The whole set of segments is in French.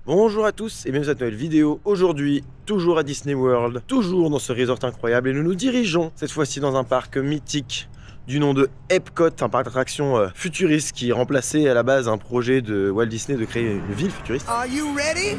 Bonjour à tous et bienvenue à cette nouvelle vidéo. Aujourd'hui, toujours à Disney World, toujours dans ce resort incroyable et nous nous dirigeons cette fois-ci dans un parc mythique du nom de Epcot, un parc d'attractions futuriste qui remplaçait à la base un projet de Walt Disney de créer une ville futuriste. Are you ready?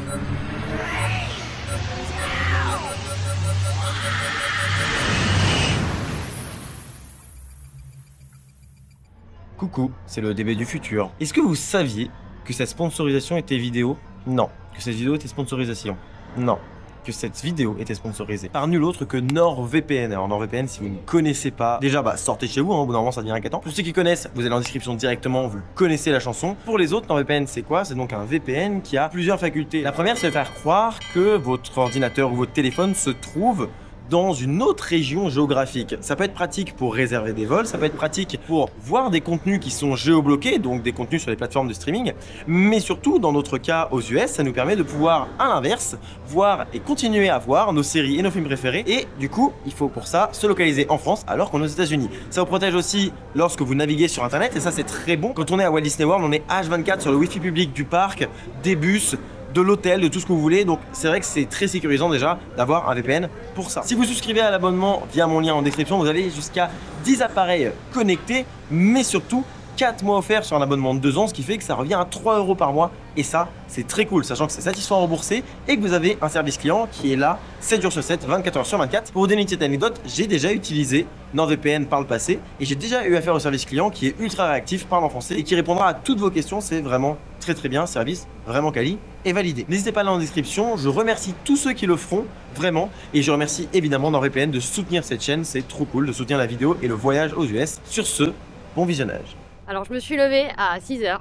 Coucou, c'est le DB du futur. Est-ce que vous saviez que cette sponsorisation était vidéo? Non. Que cette vidéo était sponsorisation? Non. Que cette vidéo était sponsorisée par nul autre que NordVPN. Alors NordVPN, si vous ne connaissez pas, déjà sortez chez vous, hein, au bout d'un moment ça devient inquiétant. Pour ceux qui connaissent, vous allez en description directement, vous connaissez la chanson. Pour les autres, NordVPN c'est quoi? C'est donc un VPN qui a plusieurs facultés. La première, c'est de faire croire que votre ordinateur ou votre téléphone se trouve dans une autre région géographique. Ça peut être pratique pour réserver des vols, ça peut être pratique pour voir des contenus qui sont géobloqués, donc des contenus sur les plateformes de streaming, mais surtout, dans notre cas aux US, ça nous permet de pouvoir, à l'inverse, voir et continuer à voir nos séries et nos films préférés, et du coup, il faut pour ça se localiser en France alors qu'on est aux États-Unis. Ça vous protège aussi lorsque vous naviguez sur Internet, et ça c'est très bon. Quand on est à Walt Disney World, on est H24 sur le Wi-Fi public du parc, des bus, de l'hôtel, de tout ce que vous voulez, donc c'est vrai que c'est très sécurisant déjà d'avoir un VPN pour ça. Si vous souscrivez à l'abonnement via mon lien en description, vous avez jusqu'à 10 appareils connectés, mais surtout 4 mois offerts sur un abonnement de 2 ans, ce qui fait que ça revient à 3 € par mois, et ça c'est très cool, sachant que c'est satisfaisant remboursé et que vous avez un service client qui est là 7 jours sur 7, 24 heures sur 24. Pour vous donner une petite anecdote, j'ai déjà utilisé NordVPN par le passé et j'ai déjà eu affaire au service client qui est ultra réactif, parle en français et qui répondra à toutes vos questions. C'est vraiment très bien, service vraiment quali et validé. N'hésitez pas à aller en description, je remercie tous ceux qui le feront, vraiment, et je remercie évidemment NordVPN de soutenir cette chaîne, c'est trop cool de soutenir la vidéo et le voyage aux US. Sur ce, bon visionnage. Alors je me suis levée à 6 h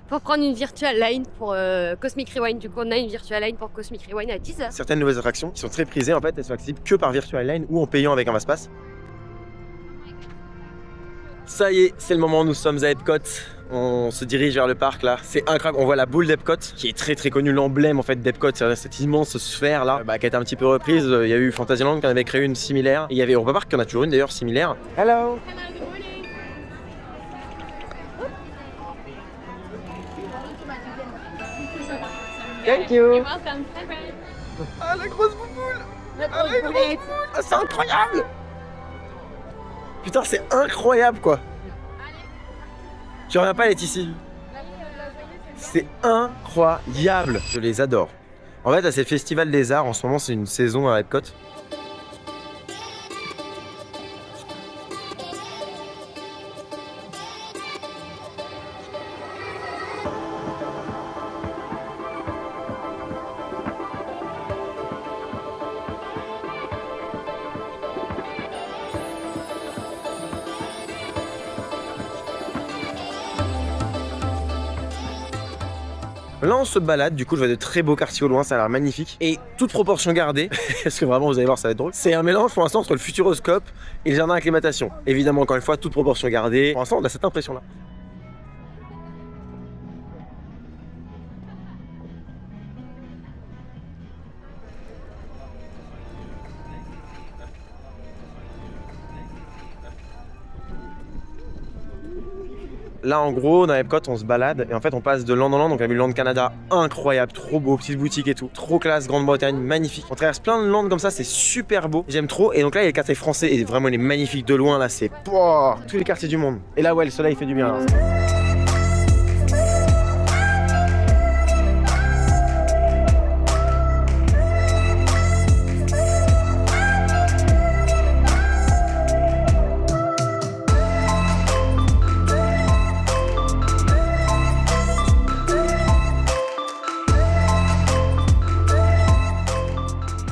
pour prendre une virtual line pour Cosmic Rewind. Du coup on a une virtual line pour Cosmic Rewind à 10 h. Certaines nouvelles attractions qui sont très prisées, en fait, elles sont accessibles que par Virtual Line ou en payant avec un Fastpass. Ça y est, c'est le moment, nous sommes à Epcot. On se dirige vers le parc là, c'est incroyable, on voit la boule d'Epcot qui est très connue, l'emblème en fait d'Epcot, c'est cette immense sphère là qui a été un petit peu reprise. Il y a eu Fantasyland qui en avait créé une similaire, et il y avait Europa Park qui en a toujours une d'ailleurs similaire. Hello. Thank you. You're welcome. Ah la grosse bouboule. Ah la grosse bouboule. Ah, c'est incroyable. Putain c'est incroyable quoi. Je reviens pas, elle est ici. C'est incroyable. Je les adore. En fait, c'est le Festival des Arts. En ce moment, c'est une saison à Epcot. Là on se balade, du coup je vois de très beaux quartiers au loin, ça a l'air magnifique. Et toute proportion gardée, parce que vraiment vous allez voir ça va être drôle, c'est un mélange pour l'instant entre le Futuroscope et le jardin d'acclimatation. Évidemment encore une fois, toute proportion gardée. Pour l'instant on a cette impression là. Là en gros dans Epcot on se balade et en fait on passe de land en land, donc on a vu le Land Canada incroyable, trop beau, petite boutique et tout, trop classe, Grande-Bretagne, magnifique. On traverse plein de lands comme ça, c'est super beau, j'aime trop. Et donc là il y a les quartiers français et vraiment il est magnifique de loin là, c'est tous les quartiers du monde. Et là ouais le soleil fait du bien là.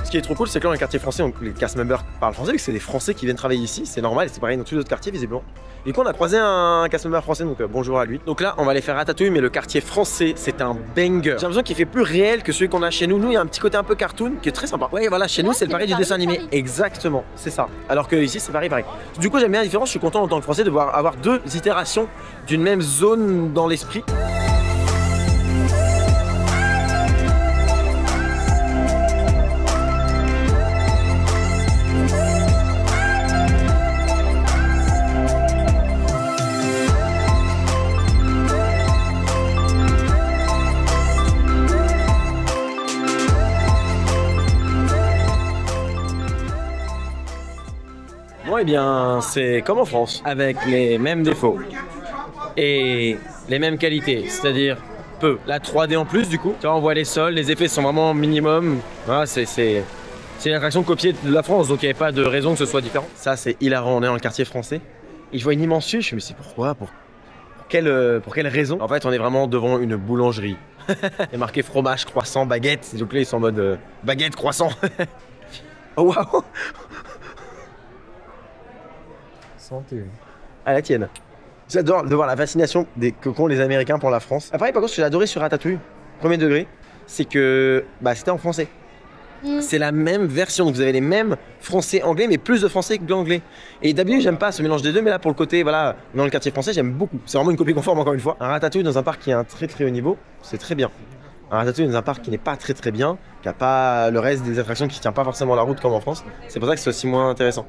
Ce qui est trop cool, c'est que là dans les quartiers français, donc les cast members parlent français, vu que c'est des Français qui viennent travailler ici, c'est normal, et c'est pareil dans tous les autres quartiers visiblement. Et quand on a croisé un cast member français, donc bonjour à lui. Donc là, on va aller faire Ratatouille, mais le quartier français, c'est un banger. J'ai l'impression qu'il fait plus réel que celui qu'on a chez nous. Nous, il y a un petit côté un peu cartoon qui est très sympa. Ouais, voilà, chez nous, c'est le pari du dessin animé. Exactement, c'est ça. Alors que ici, c'est pareil. Du coup, j'aime bien la différence. Je suis content en tant que Français de voir avoir deux itérations d'une même zone dans l'esprit. eh bien, c'est comme en France, avec les mêmes défauts et les mêmes qualités, c'est-à-dire peu. La 3D en plus, du coup, tu vois, on voit les sols, les effets sont vraiment minimum. Voilà, c'est une attraction copiée de la France, donc il n'y avait pas de raison que ce soit différent. Ça, c'est hilarant, on est dans le quartier français. Et je vois une immense fiche, mais c'est pourquoi? Pour quelle raison? En fait, on est vraiment devant une boulangerie. Il y a marqué fromage, croissant, baguette. Donc là, ils sont en mode baguette, croissant. Oh waouh! Santé. À la tienne. J'adore de voir la fascination qu'ont les Américains pour la France. Après, par contre, ce que j'ai adoré sur Ratatouille, premier degré, c'est que c'était en français. C'est la même version, donc vous avez les mêmes français-anglais, mais plus de français que d'anglais. Et d'habitude, j'aime pas ce mélange des deux, mais là, pour le côté, voilà, dans le quartier français, j'aime beaucoup. C'est vraiment une copie conforme, encore une fois. Un Ratatouille dans un parc qui est un très très haut niveau, c'est très bien. Un Ratatouille dans un parc qui n'est pas très très bien, qui n'a pas le reste des attractions qui tient pas forcément la route comme en France, c'est pour ça que c'est aussi moins intéressant.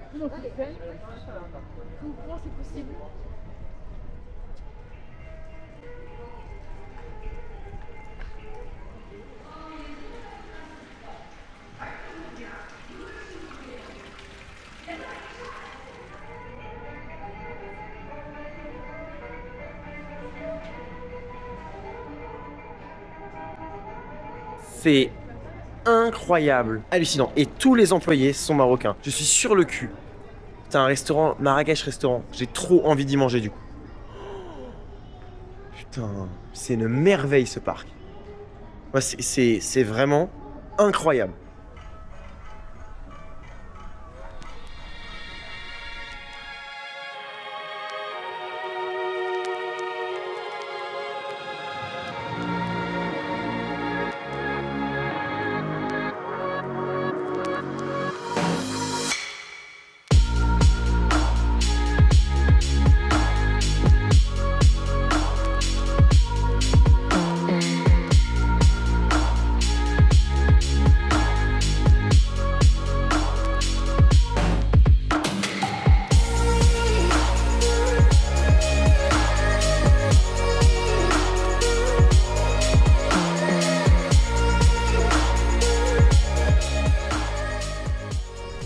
C'est incroyable, hallucinant. Et tous les employés sont marocains. Je suis sur le cul. C'est un restaurant, Marrakech restaurant. J'ai trop envie d'y manger du coup. Putain, c'est une merveille ce parc. Ouais, c'est vraiment incroyable.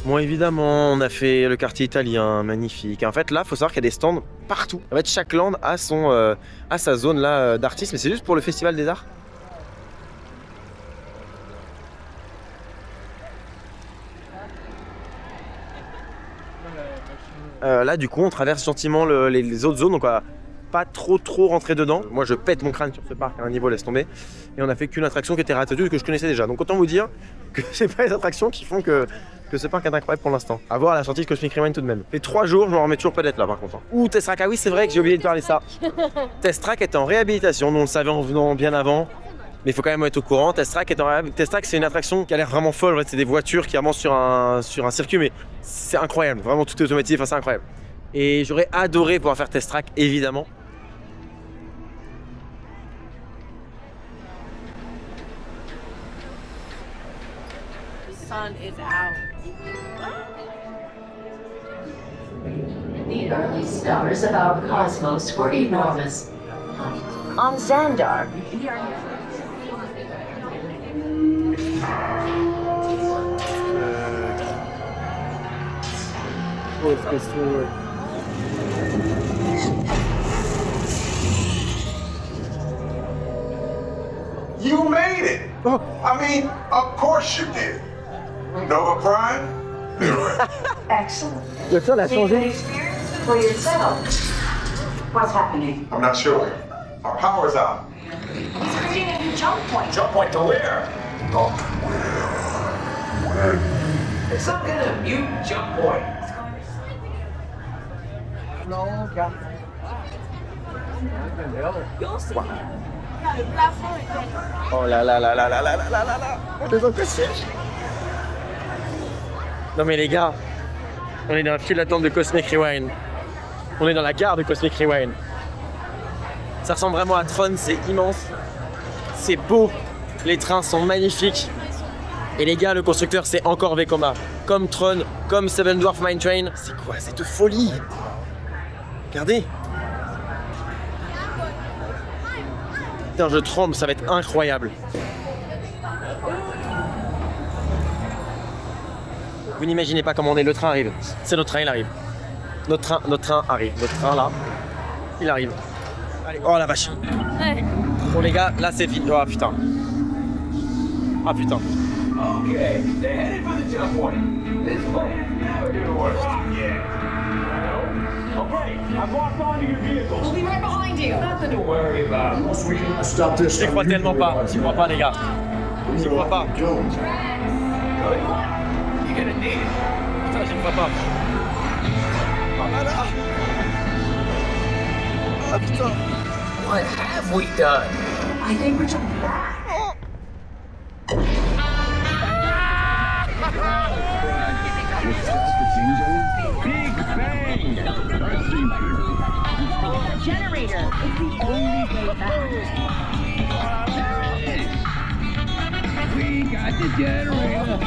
Bon, évidemment, on a fait le quartier italien, magnifique. En fait, là, il faut savoir qu'il y a des stands partout. En fait, chaque land a sa zone là d'artistes, mais c'est juste pour le Festival des Arts. Là, du coup, on traverse gentiment les autres zones, donc on va pas trop rentrer dedans. Moi, je pète mon crâne sur ce parc à un niveau, laisse tomber. Et on a fait qu'une attraction qui était Ratatouille que je connaissais déjà. Donc autant vous dire que c'est pas les attractions qui font que ce parc est incroyable pour l'instant. À voir à la sortie de Cosmic Rewind tout de même. Et 3 jours, je m'en remets toujours pas d'être là par contre. Ouh, Test Track, ah oui, c'est vrai que j'ai oublié de parler de ça. Test Track était en réhabilitation, nous on le savait en venant bien avant. Mais il faut quand même être au courant. Test Track est en réhabilitation. Test Track, c'est une attraction qui a l'air vraiment folle. En fait, c'est des voitures qui avancent sur un circuit, mais c'est incroyable. Vraiment, tout est automatique, enfin, c'est incroyable. Et j'aurais adoré pouvoir faire Test Track, évidemment. Sun is out. The early stars of our cosmos were enormous. On Xandar, You made it! Oh. I mean, of course you did. Nova Prime? excellent. Le sol a So you can changé. experience it for yourself. What's happening? I'm not sure. Our power's out. He's creating a new jump point. Jump point to where? Oh. It's some kind of mute jump point. Oh là là là là là là là là là là. On est dans le siège. Non mais les gars, on est dans la file d'attente de Cosmic Rewind. On est dans la gare de Cosmic Rewind. Ça ressemble vraiment à Tron, c'est immense. C'est beau. Les trains sont magnifiques. Et les gars, le constructeur, c'est encore Vekoma. Comme Tron, comme Seven Dwarf Mine Train. C'est quoi cette folie? Regardez. Putain, je tremble, ça va être incroyable. Vous n'imaginez pas comment on est, le train arrive. C'est notre train, il arrive. Notre train arrive. Notre train là, il arrive. Allez, oh la vache. Ouais. Bon les gars, là c'est fini. Oh putain. Ah putain. Okay, they're headed for the jump point. This plan never gonna work. Yeah. Okay, I've locked onto your vehicle. We'll be right behind you. Nothing to worry about. We can stop this. J'y crois tellement pas. J'y crois pas les gars. J'y crois pas. Go. Putain, j'y crois pas. Oh là là. Ah putain. What have we done? I think we're jumping back. Generator is the only way back. We got the generator.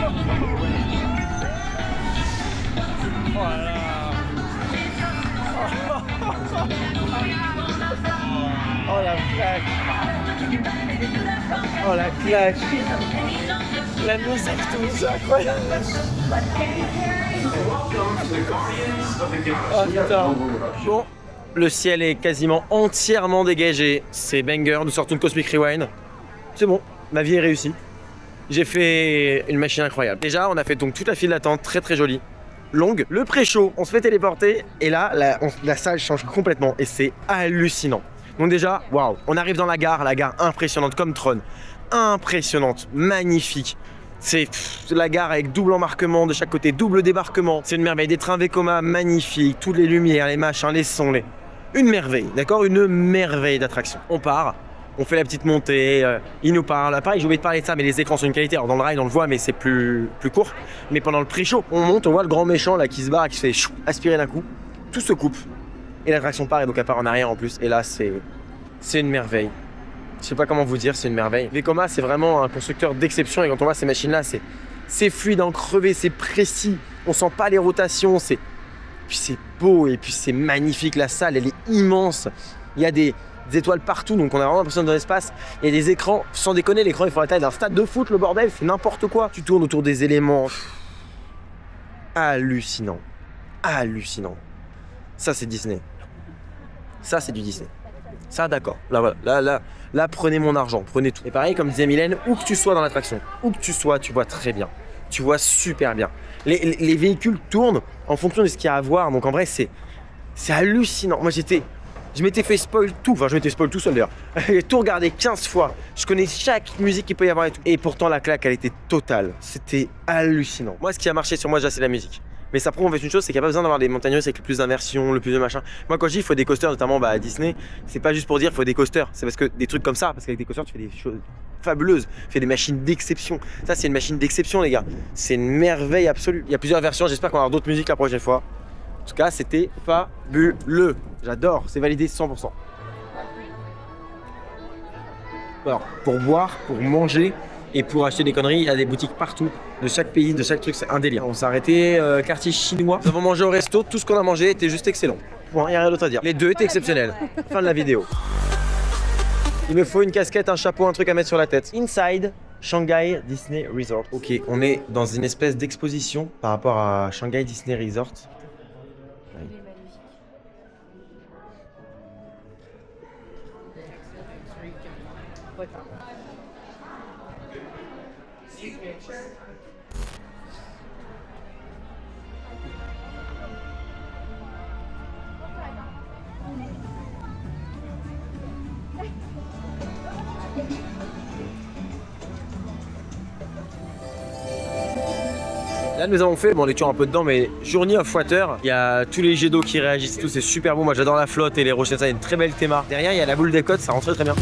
Oh la claque. Oh la claque. La musique, tout ça, incroyable. Oh putain. Bon, le ciel est quasiment entièrement dégagé. C'est banger, nous sortons de Cosmic Rewind. C'est bon, ma vie est réussie. J'ai fait une machine incroyable. Déjà, on a fait donc toute la file d'attente, très très jolie. Longue. Le pré-show, on se fait téléporter et là, la salle change complètement et c'est hallucinant. Donc déjà, waouh, on arrive dans la gare impressionnante comme Tron. Impressionnante, magnifique. C'est la gare avec double embarquement de chaque côté, double débarquement. C'est une merveille, des trains Vekoma magnifiques, toutes les lumières, les machins, les sons, une merveille, d'accord? Une merveille d'attraction. On part, on fait la petite montée, il nous parle. Pareil, j'ai oublié de parler de ça, mais les écrans sont une qualité. Alors dans le ride, on le voit, mais c'est plus court. Mais pendant le pré-show, on monte, on voit le grand méchant là qui se barre et qui se fait aspirer d'un coup. Tout se coupe. Et l'attraction part, et donc elle part en arrière en plus. Et là, c'est une merveille. Je sais pas comment vous dire, c'est une merveille. Vekoma, c'est vraiment un constructeur d'exception. Et quand on voit ces machines-là, c'est fluide, en crevé, c'est précis. On sent pas les rotations. Puis c'est beau et puis c'est magnifique. La salle, elle est immense. Il y a des étoiles partout, donc on a vraiment l'impression dans l'espace. Il y a des écrans, sans déconner, l'écran il faut la taille d'un stade de foot, le bordel, c'est n'importe quoi. Tu tournes autour des éléments. Hallucinant. Hallucinant. Ça c'est Disney. Ça c'est du Disney. Ça d'accord. Là voilà. Là prenez mon argent, prenez tout. Et pareil, comme disait Mylène, où que tu sois dans l'attraction, où que tu sois, tu vois très bien. Tu vois super bien. Les véhicules tournent en fonction de ce qu'il y a à voir. Donc en vrai, c'est hallucinant. Moi je m'étais fait spoil tout, enfin je m'étais spoil tout seul d'ailleurs. J'ai tout regardé 15 fois. Je connais chaque musique qu'il peut y avoir et tout. Et pourtant la claque elle était totale. C'était hallucinant. Moi ce qui a marché sur moi déjà c'est la musique. Mais ça prouve en fait une chose, c'est qu'il n'y a pas besoin d'avoir des montagnes russes avec le plus d'inversion, le plus de machin. Moi quand je dis il faut des coasters, notamment à Disney, c'est pas juste pour dire il faut des coasters. C'est parce que des trucs comme ça, parce qu'avec des coasters tu fais des choses fabuleuses, tu fais des machines d'exception. Ça c'est une machine d'exception les gars. C'est une merveille absolue. Il y a plusieurs versions, j'espère qu'on va avoir d'autres musiques la prochaine fois. En tout cas, c'était fabuleux. J'adore, c'est validé 100%. Alors, pour boire, pour manger et pour acheter des conneries, il y a des boutiques partout, de chaque pays, de chaque truc, c'est un délire. On s'est arrêté quartier chinois. Nous avons mangé au resto, tout ce qu'on a mangé était juste excellent. Bon, il n'y a rien d'autre à dire. Les deux étaient exceptionnels. Fin de la vidéo. Il me faut une casquette, un chapeau, un truc à mettre sur la tête. Inside Shanghai Disney Resort. Ok, on est dans une espèce d'exposition par rapport à Shanghai Disney Resort. Là nous avons fait, bon on est toujours un peu dedans, mais Journey of Water, il y a tous les jets d'eau qui réagissent et tout, c'est super beau. Moi j'adore la flotte et les rochers, ça il y a une très belle théma. Derrière il y a la boule des côtes, ça rend très très bien.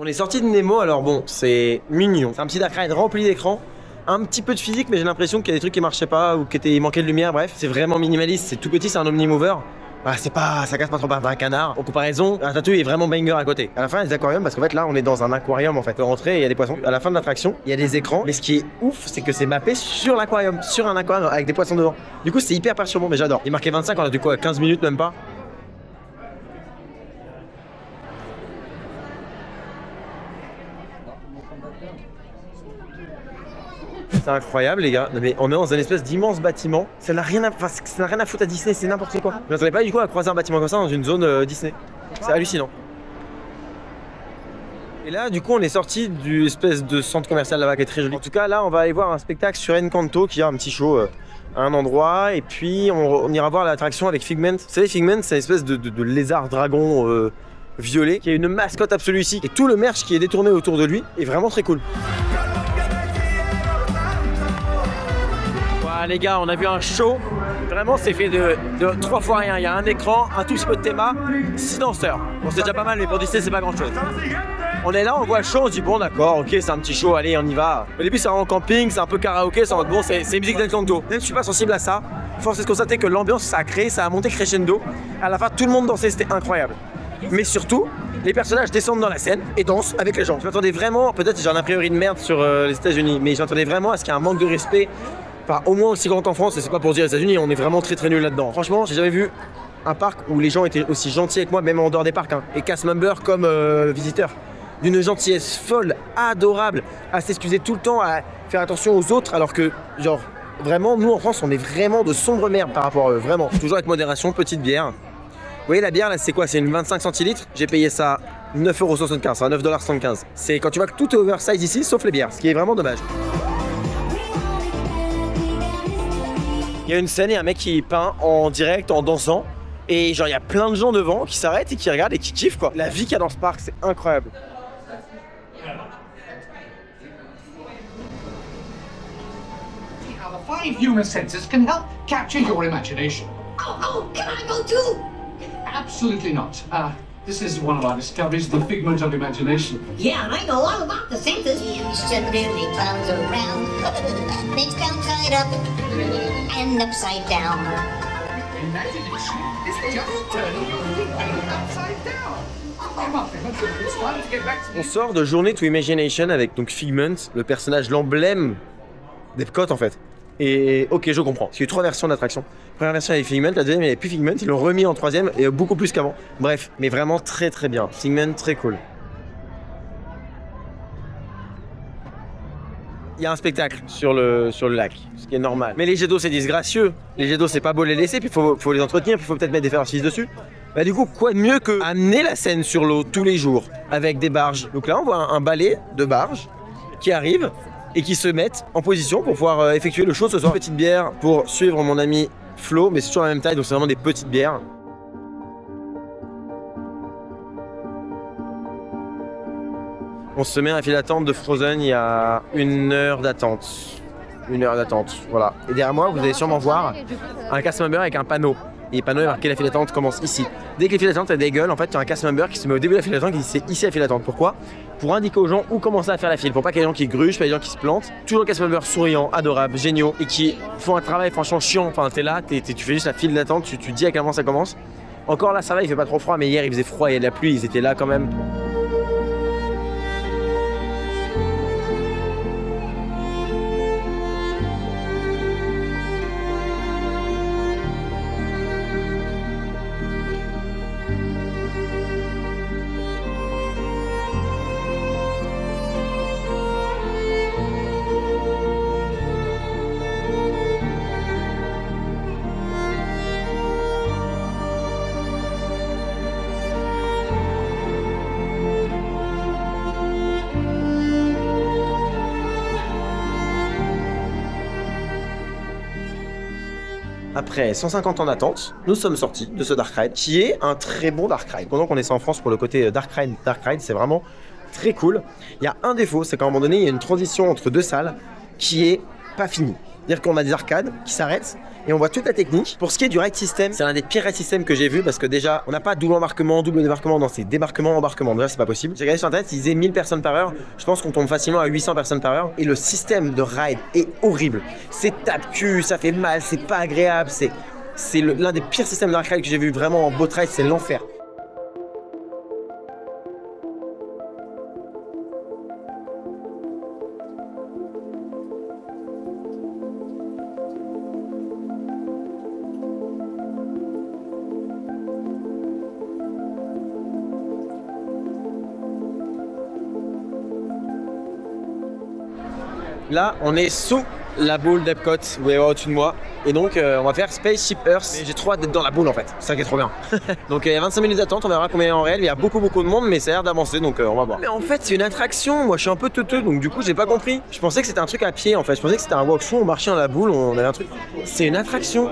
On est sorti de Nemo, alors bon, c'est mignon. C'est un petit dark ride rempli d'écran. Un petit peu de physique, mais j'ai l'impression qu'il y a des trucs qui marchaient pas ou qu'il manquait de lumière. Bref, c'est vraiment minimaliste, c'est tout petit, c'est un omnimover. Bah, c'est pas, ça casse pas trop par un canard. En comparaison, Ratatouille est vraiment banger à côté. À la fin, il y a des aquariums parce qu'en fait, là, on est dans un aquarium en fait. On peut rentrer et il y a des poissons. À la fin de l'attraction, il y a des écrans. Mais ce qui est ouf, c'est que c'est mappé sur l'aquarium, sur un aquarium avec des poissons devant. Du coup, c'est hyper perturbant, mais j'adore. Il est marqué 25, on a du quoi, 15 minutes même pas. C'est incroyable les gars, mais on est dans un espèce d'immense bâtiment. Ça n'a rien à foutre à Disney, c'est n'importe quoi. Je m'attendais pas du coup à croiser un bâtiment comme ça dans une zone Disney. C'est hallucinant. Et là du coup on est sorti du espèce de centre commercial là-bas qui est très joli. En tout cas là on va aller voir un spectacle sur Encanto qui a un petit show à un endroit. Et puis on ira voir l'attraction avec Figment. Vous savez Figment c'est une espèce de lézard dragon violet qui a une mascotte absolue ici. Et tout le merch qui est détourné autour de lui est vraiment très cool. Les gars, on a vu un show, vraiment c'est fait de 3 fois rien. Il y a un écran, un tout petit peu de théma, 6 danseurs. Bon c'est déjà pas mal mais pour Disney c'est pas grand chose. On est là, on voit le show, on se dit bon d'accord, ok c'est un petit show, allez on y va. Au début c'est vraiment camping, c'est un peu karaoké, c'est bon, c'est musique d'Encanto. Même si je suis pas sensible à ça, force est de constater que l'ambiance ça a créé, ça a monté crescendo. À la fin tout le monde dansait, c'était incroyable. Mais surtout, les personnages descendent dans la scène et dansent avec les gens. Je m'attendais vraiment, peut-être j'ai un a priori de merde sur les États-Unis, mais je m'attendais vraiment à ce qu'il y ait un manque de respect. Enfin, au moins aussi grand qu'en France, et c'est pas pour dire les États-Unis, on est vraiment très nuls là-dedans. Franchement, j'ai jamais vu un parc où les gens étaient aussi gentils avec moi, même en dehors des parcs, hein. Et cast member comme visiteurs. D'une gentillesse folle, adorable, à s'excuser tout le temps, à faire attention aux autres, alors que, genre, vraiment, nous en France, on est vraiment de sombres merdes par rapport à eux, vraiment. Toujours avec modération, petite bière. Vous voyez, la bière, là, c'est quoi? C'est une 25 centilitres. J'ai payé ça 9,75 €, 9,75 $. C'est quand tu vois que tout est oversize ici, sauf les bières, ce qui est vraiment dommage. Il y a une scène, il y a un mec qui peint en direct, en dansant. Et genre, il y a plein de gens devant qui s'arrêtent et qui regardent et qui kiffent quoi. La vie qu'il y a dans ce parc, c'est incroyable. How the 5 human senses can help capture your imagination. Oh, can I go too? Absolutely not. This is one of our discoveries, the figment of imagination. Yeah, I know all about the senses. You should really clowns around. Things downside up and upside down. Imagination is just turning your thinking upside down. Come on, it's time to get back to On sort de Journey to Imagination avec donc Figment, le personnage, l'emblème d'Epcot en fait. Et ok, je comprends. Parce qu'il y a eu 3 versions d'attraction. Première version avec Figment, la deuxième il n'y avait plus Figment, ils l'ont remis en 3e et beaucoup plus qu'avant. Bref, mais vraiment très bien. Figment très cool. Il y a un spectacle sur le lac, ce qui est normal. Mais les jets d'eau c'est disgracieux. Les jets d'eau c'est pas beau les laisser, puis faut les entretenir, puis faut peut-être mettre des fers à 6 dessus. Bah du coup, quoi de mieux que amener la scène sur l'eau tous les jours avec des barges. Donc là on voit un balai de barges qui arrive et qui se mettent en position pour pouvoir effectuer le show ce soir. Petite bière pour suivre mon ami Flo, mais c'est toujours la même taille, donc c'est vraiment des petites bières. On se met à la file d'attente de Frozen, il y a 1 heure d'attente. 1 heure d'attente, voilà. Et derrière moi, vous allez sûrement voir un cast member avec un panneau. Et le panneau est marqué la file d'attente commence ici. Dès que les files d'attente dégueulent, en fait, il y a un cast member qui se met au début de la file d'attente qui dit c'est ici la file d'attente. Pourquoi? Pour indiquer aux gens où commencer à faire la file, pour pas qu'il y ait des gens qui grugent, pas des gens qui se plantent. Toujours cast member souriants, adorables, géniaux et qui font un travail franchement chiant. Enfin, t'es là, tu fais juste la file d'attente, tu dis à quel moment ça commence. Encore là, ça va, il fait pas trop froid, mais hier il faisait froid, il y a de la pluie, ils étaient là quand même. Après 150 ans d'attente, nous sommes sortis de ce Dark Ride, qui est un très bon Dark Ride. Pendant qu'on est en France pour le côté Dark Ride, c'est vraiment très cool. Il y a un défaut, c'est qu'à un moment donné, il y a une transition entre 2 salles qui est pas finie. C'est-à-dire qu'on a des arcades qui s'arrêtent et on voit toute la technique. Pour ce qui est du ride system, c'est l'un des pires ride systems que j'ai vu parce que déjà, on n'a pas double embarquement, double débarquement dans ces débarquements, embarquements. Déjà, c'est pas possible. J'ai regardé sur internet, ils disaient 1000 personnes par heure. Je pense qu'on tombe facilement à 800 personnes par heure. Et le système de ride est horrible. C'est tape-cul, ça fait mal, c'est pas agréable. C'est l'un des pires systèmes de ride que j'ai vu vraiment en boat ride, c'est l'enfer. Là, on est sous la boule d'Epcot, vous voyez voir au-dessus de moi. Et donc, on va faire Spaceship Earth. Mais j'ai trop hâte d'être dans la boule en fait, c'est ça qui est trop bien. Donc, il y a 25 minutes d'attente, on verra combien il y a en réel. Il y a beaucoup de monde, mais ça a l'air d'avancer, donc on va voir. Mais en fait, c'est une attraction. Moi, je suis un peu teuteux, donc du coup, j'ai pas compris. Je pensais que c'était un truc à pied en fait. Je pensais que c'était un walk-through, on marchait dans la boule, on avait un truc. C'est une attraction.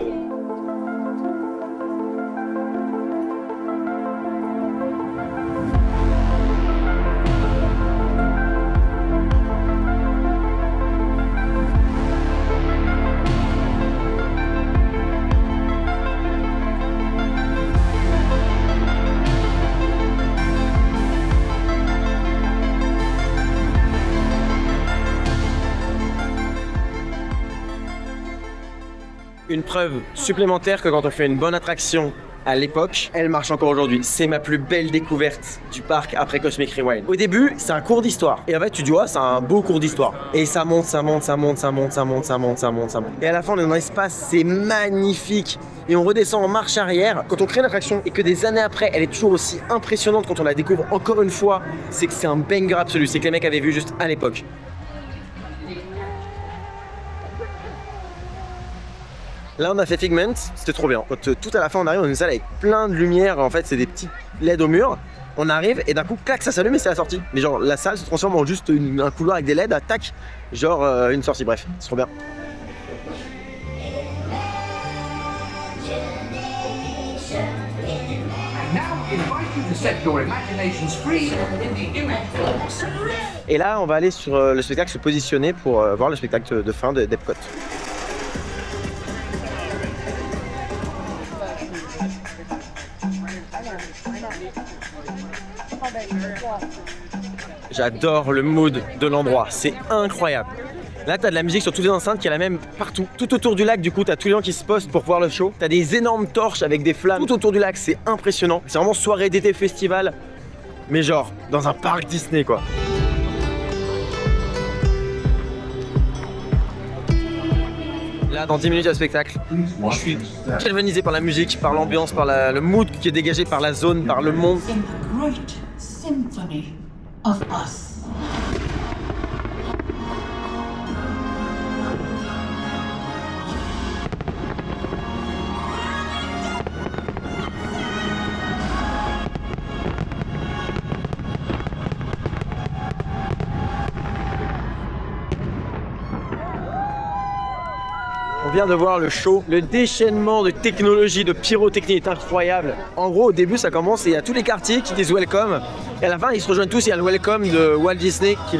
Une preuve supplémentaire que quand on fait une bonne attraction à l'époque, elle marche encore aujourd'hui. C'est ma plus belle découverte du parc après Cosmic Rewind. Au début, c'est un cours d'histoire. Et en fait, tu dis, c'est un beau cours d'histoire. Et ça monte, ça monte, ça monte, ça monte, ça monte, ça monte, ça monte, ça monte. Et à la fin, on est dans l'espace, c'est magnifique. Et on redescend en marche arrière. Quand on crée une attraction et que des années après, elle est toujours aussi impressionnante quand on la découvre encore une fois, c'est que c'est un banger absolu. C'est que les mecs avaient vu juste à l'époque. Là, on a fait Figment, c'était trop bien. Quand tout à la fin, on arrive dans une salle avec plein de lumière. En fait, c'est des petits LED au mur. On arrive et d'un coup, clac, ça s'allume et c'est la sortie. Mais genre, la salle se transforme en juste un couloir avec des LED, tac, genre une sortie. Bref, c'est trop bien. Et là, on va aller sur le spectacle, se positionner pour voir le spectacle de fin d'Epcot. J'adore le mood de l'endroit, c'est incroyable. Là, t'as de la musique sur toutes les enceintes qui est la même partout. Tout autour du lac, du coup, t'as tous les gens qui se postent pour voir le show. T'as des énormes torches avec des flammes tout autour du lac, c'est impressionnant. C'est vraiment soirée d'été festival, mais genre dans un parc Disney, quoi. Là, dans 10 minutes, il y a le spectacle. Je suis galvanisé par la musique, par l'ambiance, par le mood qui est dégagé par la zone, par le monde. Symphony of us. On vient de voir le show, le déchaînement de technologie, de pyrotechnie est incroyable. En gros, au début, ça commence et il y a tous les quartiers qui disent welcome. Et à la fin, ils se rejoignent tous, il y a le welcome de Walt Disney qui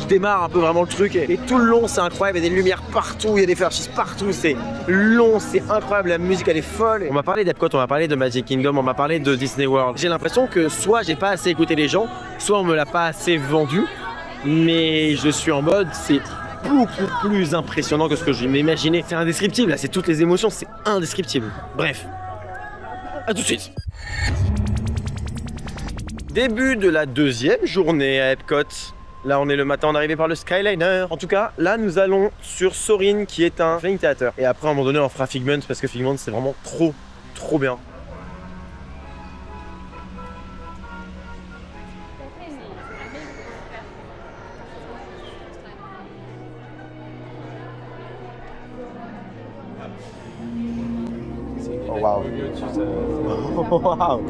démarre un peu vraiment le truc. Et tout le long, c'est incroyable, il y a des lumières partout, il y a des feux d'artifice partout, c'est long, c'est incroyable, la musique elle est folle. On m'a parlé d'Epcot, on m'a parlé de Magic Kingdom, on m'a parlé de Disney World. J'ai l'impression que soit j'ai pas assez écouté les gens, soit on me l'a pas assez vendu. Mais je suis en mode, c'est beaucoup plus impressionnant que ce que je m'imaginais. C'est indescriptible, là, c'est toutes les émotions, c'est indescriptible. Bref, à tout de suite. Début de la deuxième journée à Epcot. Là, on est le matin, on est arrivé par le Skyliner. En tout cas, là, nous allons sur Soarin', qui est un Flying Theater. Et après, à un moment donné, on fera Figment, parce que Figment, c'est vraiment trop bien. Oh wow. Oh wow.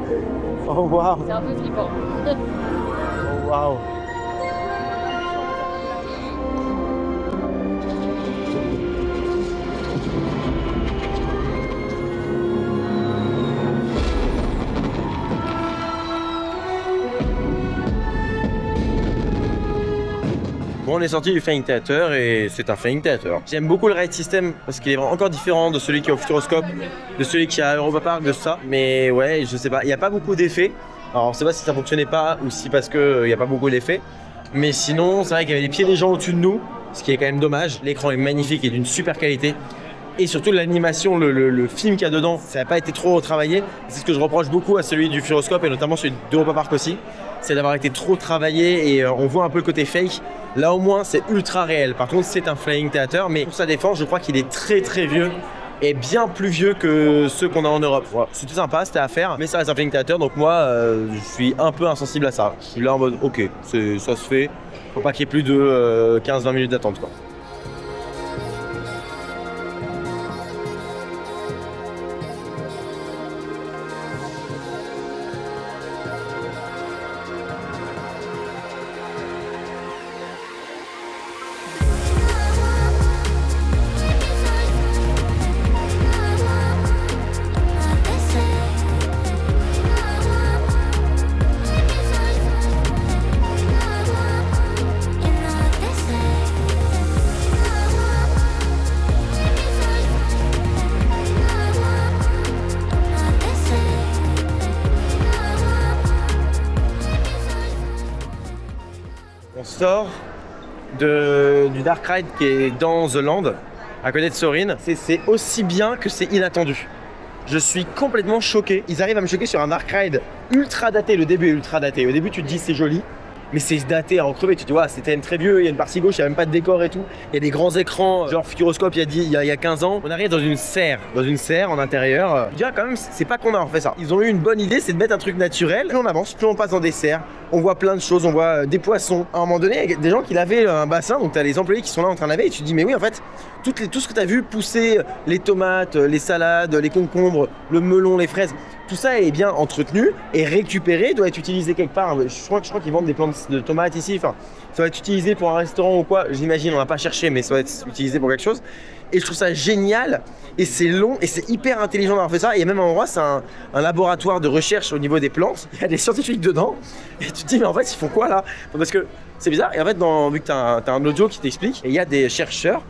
Oh wow. C'est un peu flippant. Oh wow. Bon, on est sorti du Flying Theater et c'est un Flying Theater. J'aime beaucoup le ride system parce qu'il est encore différent de celui qui est au Futuroscope, de celui qui est à Europa Park, de ça. Mais ouais, je sais pas, il n'y a pas beaucoup d'effets. Alors on sait pas si ça fonctionnait pas ou si parce qu'il n'y a pas beaucoup d'effets. Mais sinon, c'est vrai qu'il y avait les pieds des gens au-dessus de nous, ce qui est quand même dommage. L'écran est magnifique et d'une super qualité. Et surtout l'animation, le film qu'il y a dedans, ça n'a pas été trop travaillé. C'est ce que je reproche beaucoup à celui du Futuroscope et notamment celui d'Europa Park aussi. C'est d'avoir été trop travaillé et on voit un peu le côté fake. Là au moins c'est ultra réel. Par contre c'est un Flying Theater, mais pour sa défense je crois qu'il est très très vieux. Et bien plus vieux que ceux qu'on a en Europe. Voilà. C'était sympa, c'était à faire, mais ça reste un Flying Theater, donc moi je suis un peu insensible à ça. Je suis là en mode ok, ça se fait, faut pas qu'il y ait plus de 15-20 minutes d'attente quoi. On sort du Dark Ride qui est dans The Land, à côté de Sorin. C'est aussi bien que c'est inattendu. Je suis complètement choqué. Ils arrivent à me choquer sur un Dark Ride ultra daté. Le début est ultra daté. Au début, tu te dis c'est joli, mais c'est daté à en crever. Tu te dis, ouais, c'était très vieux. Il y a une partie gauche, il n'y a même pas de décor et tout. Il y a des grands écrans, genre Futuroscope, il y a 15 ans. On arrive dans une serre en intérieur. Je dirais quand même, c'est pas qu'on a refait ça. Ils ont eu une bonne idée, c'est de mettre un truc naturel. Plus on avance, plus on passe dans des serres. On voit plein de choses, on voit des poissons. À un moment donné, il y a des gens qui lavaient un bassin, donc tu as les employés qui sont là en train de laver. Et tu te dis, mais oui, en fait, tout ce que tu as vu pousser, les tomates, les salades, les concombres, le melon, les fraises, tout ça est bien entretenu et récupéré, doit être utilisé quelque part. Je crois qu'ils vendent des plantes de tomates ici. Enfin, ça va être utilisé pour un restaurant ou quoi, j'imagine, on n'a pas cherché, mais ça va être utilisé pour quelque chose. Et je trouve ça génial, et c'est long, et c'est hyper intelligent d'avoir fait ça. Et même à un endroit, c'est un laboratoire de recherche au niveau des plantes. Il y a des scientifiques dedans, et tu te dis, mais en fait, ils font quoi là? Parce que c'est bizarre, et en fait, vu que tu as un audio qui t'explique, et il y a des chercheurs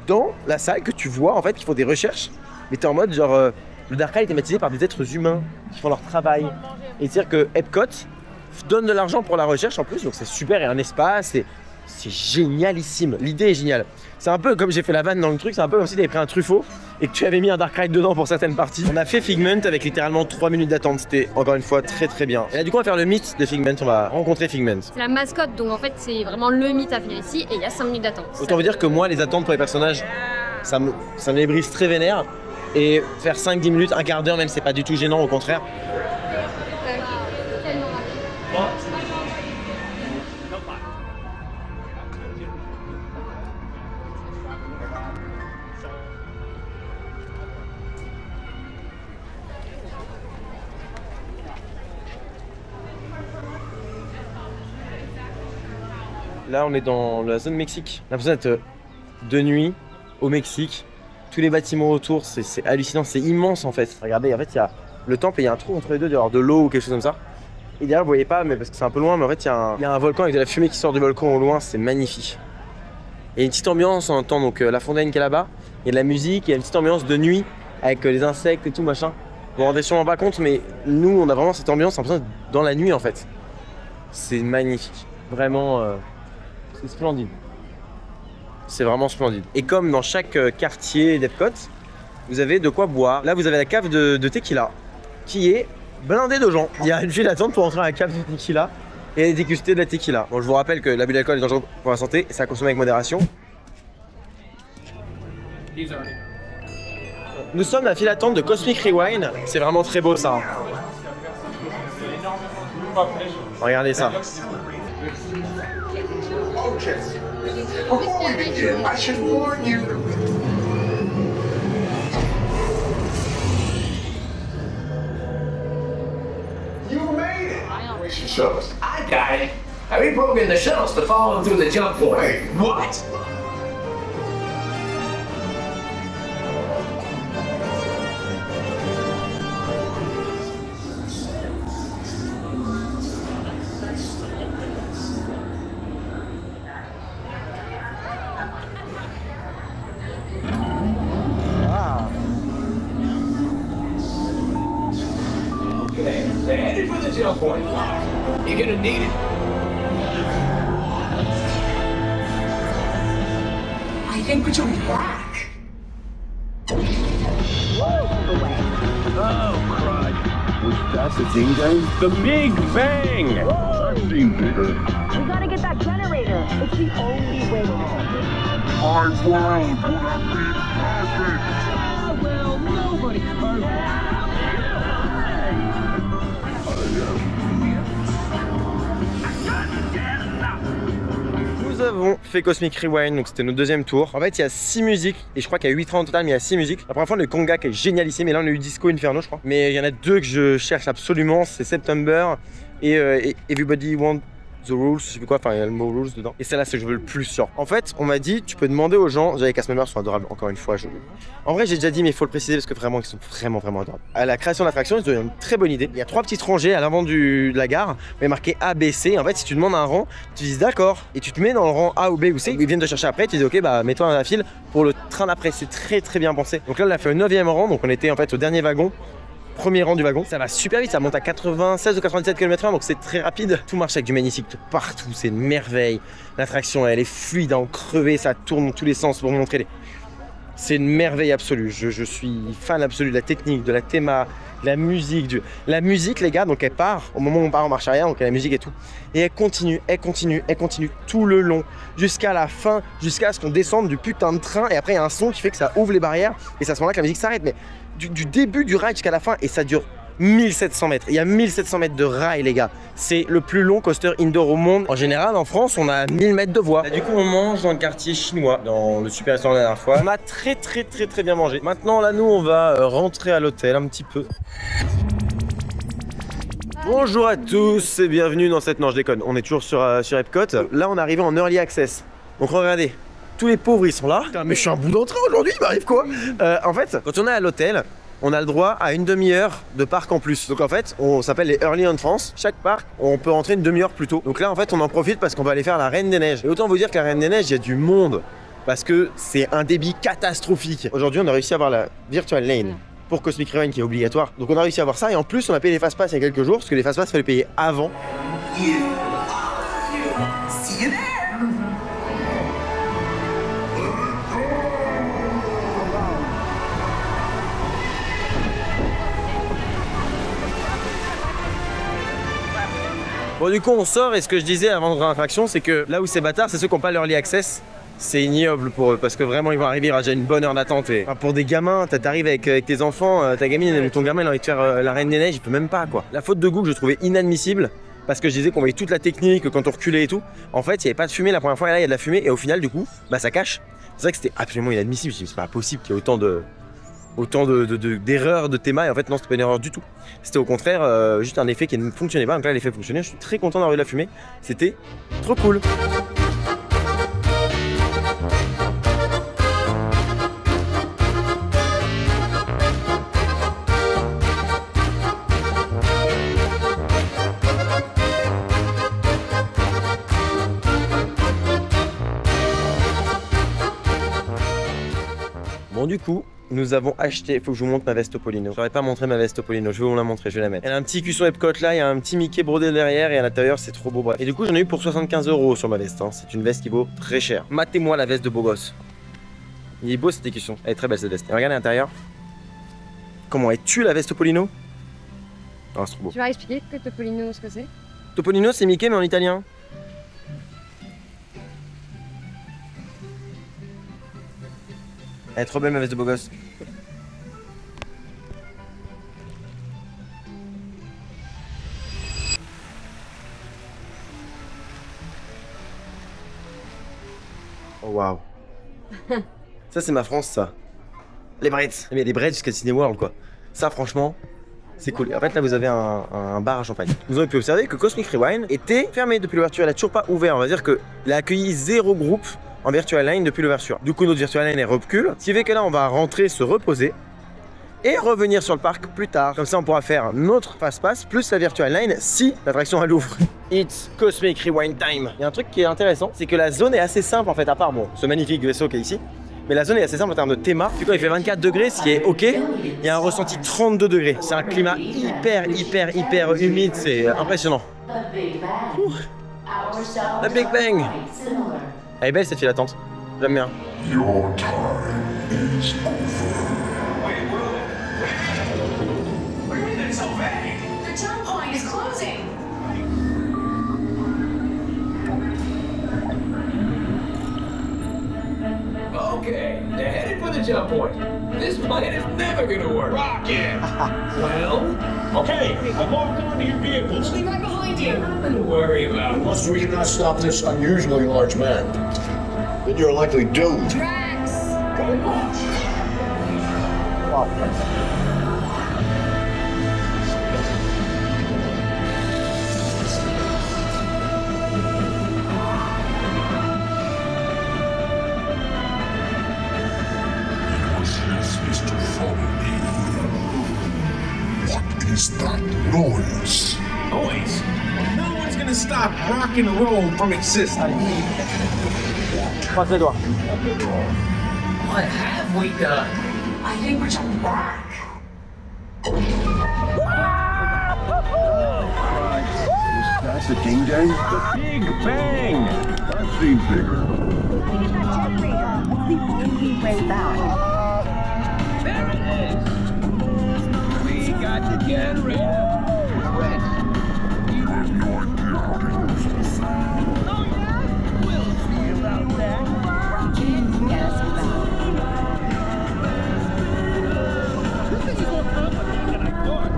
dans la salle que tu vois, en fait, qui font des recherches, mais tu es en mode genre, le Dark Ride est thématisé par des êtres humains qui font leur travail. Et c'est-à-dire que Epcot donne de l'argent pour la recherche en plus, donc c'est super, il y a un espace, et c'est génialissime, l'idée est géniale. C'est un peu comme j'ai fait la vanne dans le truc, c'est un peu comme si tu avais pris un Truffaut et que tu avais mis un Dark Ride dedans pour certaines parties. On a fait Figment avec littéralement 3 minutes d'attente, c'était encore une fois très très bien. Et là du coup on va faire le mythe de Figment, on va rencontrer Figment. C'est la mascotte, donc en fait c'est vraiment le mythe à faire ici et il y a 5 minutes d'attente. Autant vous dire que moi les attentes pour les personnages, ça me les brise très vénère. Et faire 5-10 minutes, un quart d'heure même, c'est pas du tout gênant, au contraire. Là, on est dans la zone Mexique. On a l'impression d'être de nuit au Mexique. Tous les bâtiments autour, c'est hallucinant, c'est immense en fait. Regardez, en fait, il y a le temple et il y a un trou entre les deux, de l'eau ou quelque chose comme ça. Et derrière, vous voyez pas, mais parce que c'est un peu loin, mais en fait, il y a un volcan avec de la fumée qui sort du volcan au loin, c'est magnifique. Il y a une petite ambiance, on entend donc la fontaine qui est là-bas, il y a de la musique, il y a une petite ambiance de nuit avec les insectes et tout machin. Vous vous rendez sûrement pas compte, mais nous, on a vraiment cette ambiance, en fait, dans la nuit en fait. C'est magnifique, vraiment, c'est splendide. C'est vraiment splendide. Et comme dans chaque quartier d'Epcot, vous avez de quoi boire. Là, vous avez la cave de tequila qui est blindée de gens. Il y a une file d'attente pour entrer à la cave de tequila et déguster de la tequila. Bon, je vous rappelle que l'abus d'alcool est dangereux pour la santé et c'est à consommer avec modération. Nous sommes à la file d'attente de Cosmic Rewind. C'est vraiment très beau ça. Regardez ça. Before we begin, I should warn you. You made it! Shuttles. I got it. I reprogrammed the shuttles to follow them through the jump point. Wait, what? Okay, they're headed for the jump point. You're gonna need it. I think we're doing back. Oh, crud. Was that the thing, guys? The Big Bang! I've seen bigger. We gotta get that generator. It's the only way home. Our world would have been perfect. Ah, well, nobody's perfect. Nous avons fait Cosmic Rewind, donc c'était notre deuxième tour. En fait, il y a 6 musiques, et je crois qu'il y a 8 trains en total, mais il y a 6 musiques. La première fois, on a eu Conga qui est génial ici, mais là, on a eu Disco Inferno, je crois. Mais il y en a 2 que je cherche absolument, c'est September et Everybody Want The Rules, je sais plus quoi, enfin il y a le mot rules dedans. Et celle-là, c'est que je veux le plus sur. En fait, on m'a dit, tu peux demander aux gens, les cast members sont adorables, encore une fois. En vrai, j'ai déjà dit, mais il faut le préciser parce que vraiment, ils sont vraiment adorables. À la création de l'attraction, ils ont eu une très bonne idée. Il y a 3 petites rangées à l'avant de la gare, mais marqué A, B, C. En fait, si tu demandes un rang, tu dis d'accord, et tu te mets dans le rang A ou B ou C. Ils viennent te chercher après, tu dis ok, bah mets-toi dans la file pour le train d'après. C'est très bien pensé. Donc là, on a fait un 9e rang, donc on était en fait au dernier wagon. Premier rang du wagon, ça va super vite, ça monte à 96 ou 97 km/h, donc c'est très rapide. Tout marche avec du magnétique partout, c'est une merveille. L'attraction, elle est fluide, à en crever, ça tourne dans tous les sens pour montrer les... C'est une merveille absolue. Je suis fan absolu de la technique, de la théma, de la musique. La musique, les gars, donc elle part au moment où on part en marche arrière, donc il y a la musique et tout. Et elle continue tout le long, jusqu'à la fin, jusqu'à ce qu'on descende du putain de train. Et après, il y a un son qui fait que ça ouvre les barrières, et c'est à ce moment-là que la musique s'arrête. Mais du début du ride jusqu'à la fin, et ça dure 1700 mètres. Il y a 1700 mètres de rail, les gars. C'est le plus long coaster indoor au monde. En général, en France, on a 1000 mètres de voie. Là, du coup, on mange dans le quartier chinois, dans le super restaurant la dernière fois. On a très bien mangé. Maintenant, là, nous, on va rentrer à l'hôtel un petit peu. Bonjour à tous et bienvenue dans cette... Non, je déconne. On est toujours sur Epcot. Là, on est arrivé en Early Access. Donc, regardez. Tous les pauvres, ils sont là. Putain, mais je suis un bout d'entrée aujourd'hui, il m'arrive quoi? En fait, quand on est à l'hôtel, on a le droit à une demi-heure de parc en plus. Donc en fait, on s'appelle les Early Entrance. Chaque parc, on peut rentrer une demi-heure plus tôt. Donc là, en fait, on en profite parce qu'on va aller faire la Reine des Neiges. Et autant vous dire que la Reine des Neiges, il y a du monde. Parce que c'est un débit catastrophique. Aujourd'hui, on a réussi à avoir la Virtual Lane pour Cosmic Rewind qui est obligatoire. Donc on a réussi à avoir ça. Et en plus, on a payé les Fast Pass il y a quelques jours. Parce que les Fast Pass, il fallait payer avant. Bon, du coup, on sort, et ce que je disais avant de rentrer en attraction, c'est que là où c'est bâtard, c'est ceux qui n'ont pas l'early access. C'est ignoble pour eux, parce que vraiment, ils vont arriver, il y aura déjà une bonne heure d'attente. Et... Enfin, pour des gamins, t'arrives avec tes enfants, ta gamine, ton gamin, il a envie de faire la Reine des Neiges, il peut même pas, quoi. La faute de goût que je trouvais inadmissible, parce que je disais qu'on voyait toute la technique, quand on reculait et tout. En fait, il n'y avait pas de fumée la première fois, et là, il y a de la fumée, et au final, du coup, bah, ça cache. C'est vrai que c'était absolument inadmissible. C'est pas possible qu'il y ait autant d'erreurs de théma, et en fait non, c'était pas une erreur du tout. C'était au contraire juste un effet qui ne fonctionnait pas. Donc là, l'effet fonctionnait. Je suis très content d'avoir eu de la fumée. C'était trop cool. Bon, du coup, nous avons acheté, il faut que je vous montre ma veste Topolino. J'aurais pas montré ma veste Topolino, je vais vous la montrer, je vais la mettre. Elle a un petit cushion Epcot là, il y a un petit Mickey brodé derrière et à l'intérieur c'est trop beau, bref. Et du coup j'en ai eu pour 75 € sur ma veste, hein. C'est une veste qui vaut très cher. Matez-moi la veste de beau gosse. Il est beau cette écusson, elle est très belle cette veste. Et regardez à l'intérieur. Comment es-tu la veste Topolino? Oh, c'est trop beau. Tu vas expliquer que Topolino ce que c'est? Topolino c'est Mickey mais en italien. Elle est trop belle ma veste de beau gosse. Oh waouh. Ça c'est ma France ça. Les Bretts. Mais les Bretts jusqu'à Disney World quoi. Ça franchement, c'est cool. Et en fait là vous avez un bar à champagne. Nous avons pu observer que Cosmic Rewind était fermé depuis l'ouverture. Elle a toujours pas ouvert. On va dire qu'il a accueilli 0 groupe en Virtual Line depuis l'ouverture. Du coup notre Virtual Line est recule, ce qui fait que là on va rentrer, se reposer et revenir sur le parc plus tard. Comme ça on pourra faire notre Fast Pass plus la Virtual Line si l'attraction elle ouvre. It's Cosmic Rewind time. Il y a un truc qui est intéressant, c'est que la zone est assez simple en fait, à part bon, ce magnifique vaisseau qui est ici. mais la zone est assez simple en termes de théma. Du coup, il fait 24 degrés, ce qui est ok. Il y a un ressenti 32 degrés. C'est un climat hyper humide, c'est impressionnant. Ouh. La Big Bang. Elle est belle cette file d'attente, j'aime bien. Your time is over. The jump point is closing. Okay, they're headed for the jump point. This plan is never gonna work. Rocket! Well, Okay, I'm locked onto your vehicles. We'll be right behind you. nothing to worry about. Unless we cannot stop this unusually large man, then you're likely doomed. Drax. Is to follow me. What is that noise? Noise? No one's gonna stop rock and roll from existing. Croise les doigts. What have we done? I think we're jumping back. That's the ding dang? The Big Bang! That seems bigger. Get that jet radar. It's the only way back. There it is! We got the generator. We're ready. Oh yeah? We'll see about that. Rocket, get us back. This thing is more complicated than I thought.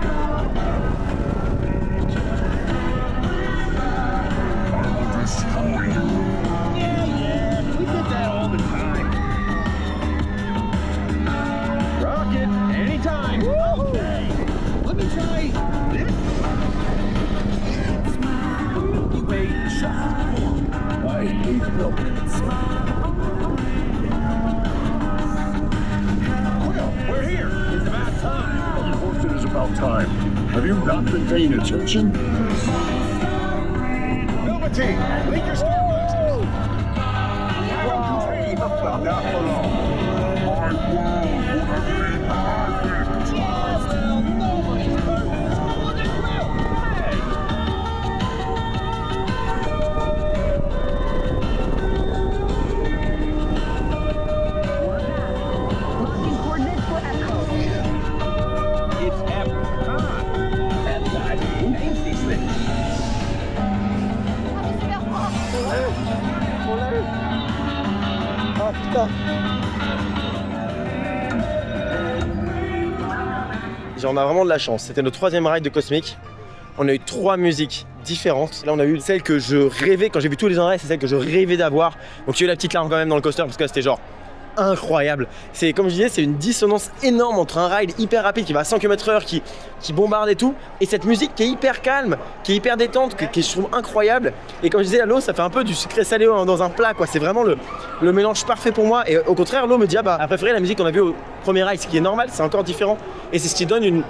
Yeah, we did that all the time. Rocket, anytime. Okay, let me try this. Milky Way shot form. I hate milk. Well, we're here. It's about time. Of course it is about time. Have you not been paying attention? Velveteen, lead your starblasters. Wow. Dream about that one all. Nobody's perfect. Look at Will. Hey. Locking coordinates for Echo. It's Epcot. Epcot. Who names these things? Ah putain. On a vraiment de la chance. C'était notre troisième ride de Cosmic. On a eu 3 musiques différentes. Là, on a eu celle que je rêvais, quand j'ai vu tous les rides, c'est celle que je rêvais d'avoir. Donc, j'ai eu la petite larme quand même dans le coaster parce que c'était genre incroyable. C'est comme je disais, c'est une dissonance énorme entre un ride hyper rapide qui va à 100 km/h, qui bombarde et tout, et cette musique qui est hyper calme, qui est hyper détente, qui je trouve incroyable. Et comme je disais, à l'eau, ça fait un peu du sucré salé dans un plat, quoi. C'est vraiment le mélange parfait pour moi. Et au contraire, l'eau me dit, ah bah, à préférer la musique qu'on a vue au premier ride, ce qui est normal, c'est encore différent. Et c'est ce qui donne une